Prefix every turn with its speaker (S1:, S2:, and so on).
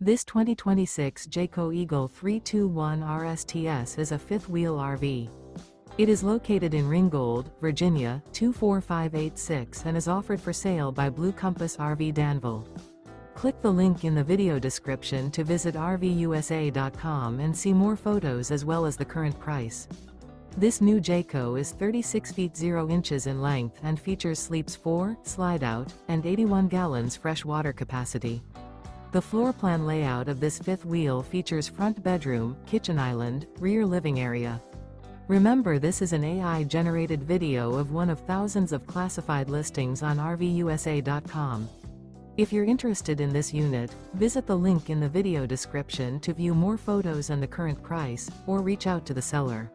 S1: This 2026 Jayco Eagle 321 RSTS is a fifth-wheel RV. It is located in Ringgold, Virginia, 24586 and is offered for sale by Blue Compass RV Danville. Click the link in the video description to visit RVUSA.com and see more photos as well as the current price. This new Jayco is 36 feet 0 inches in length and features sleeps 4, Slideout, and 81 gallons fresh water capacity. The floor plan layout of this fifth wheel features front bedroom, kitchen island, rear living area. Remember, this is an AI-generated video of one of thousands of classified listings on RVUSA.com. If you're interested in this unit, visit the link in the video description to view more photos and the current price, or reach out to the seller.